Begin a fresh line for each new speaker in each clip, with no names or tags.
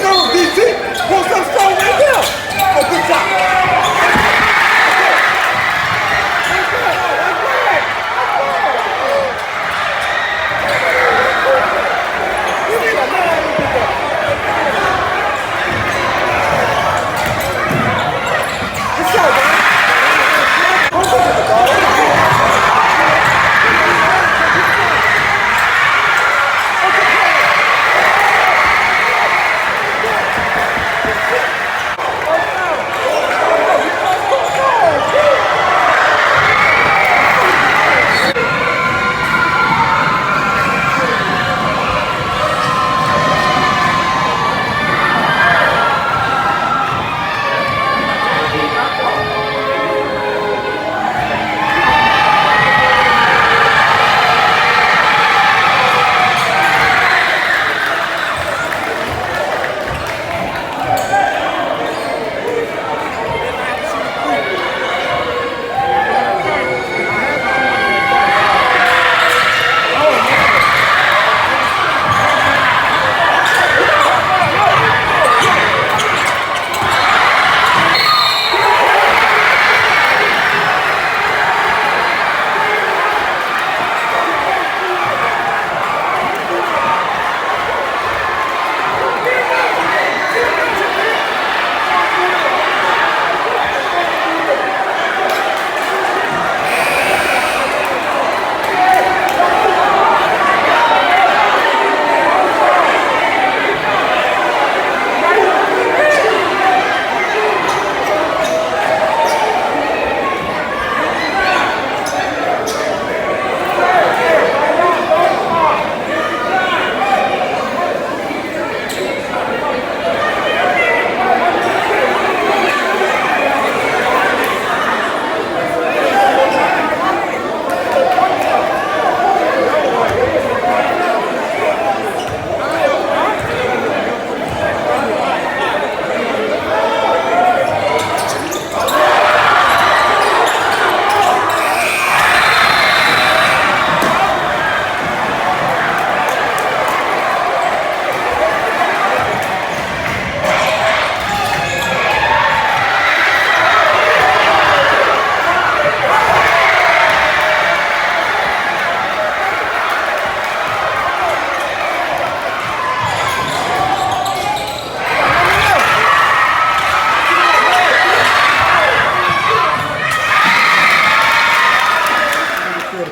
go, DT. Want some strong right now. Oh, good job.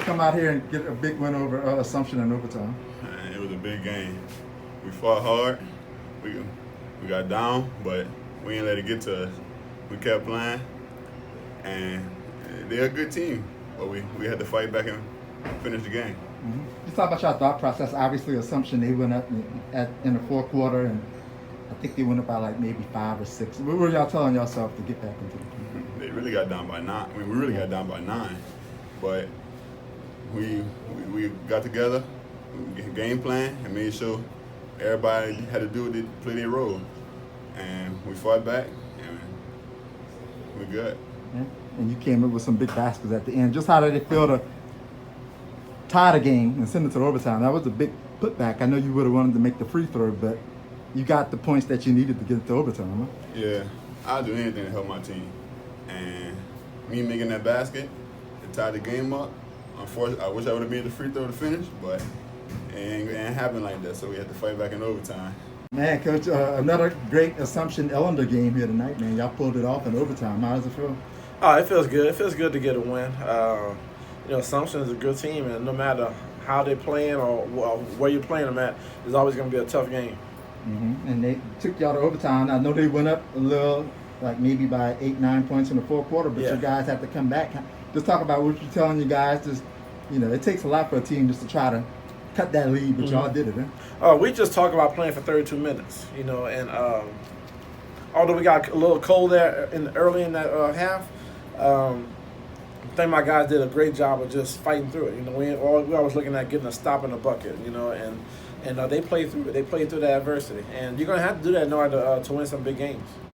Come out here and get a big win over Assumption in overtime.
Man, it was a big game. We fought hard. We got down, but we didn't let it get to us. We kept playing, and they're a good team. But we had to fight back and finish the game.
Mm-hmm. Just talk about your thought process. Obviously, Assumption, they went up in the fourth quarter, and I think they went up by like maybe 5 or 6. What were y'all telling yourself to get back into the game?
They really got down by 9. I mean, we really got down by 9, but we got together, game plan, and made sure everybody had to do it, play their role, and we fought back, and we're good.
Yeah. And you came up with some big baskets at the end. Just how did it feel to tie the game and send it to overtime? That was a big putback. I know you would have wanted to make the free throw, but you got the points that you needed to get it to overtime, huh?
Yeah, I'll do anything to help my team, and me making that basket to tie the game up. Unfortunately, I wish I would have made the free throw to finish, but it ain't happen like that, so we had to fight back in overtime.
Man, Coach, another great Assumption Ellender game here tonight, man. Y'all pulled it off in overtime. How does it feel?
Oh, it feels good. It feels good to get a win. Assumption is a good team, and no matter how they're playing or where you're playing them at, it's always going to be a tough game.
Mm-hmm. And they took y'all to overtime. I know they went up a little, like maybe by 8, 9 points in the fourth quarter, but you guys have to come back. Just talk about what you're telling you guys. Just, it takes a lot for a team just to try to cut that lead, but y'all did it, huh?
We just talk about playing for 32 minutes, and although we got a little cold there early in that half, I think my guys did a great job of just fighting through it. We always looking at getting a stop in the bucket, and they played through it. They played through the adversity, and you're gonna have to do that in order to win some big games.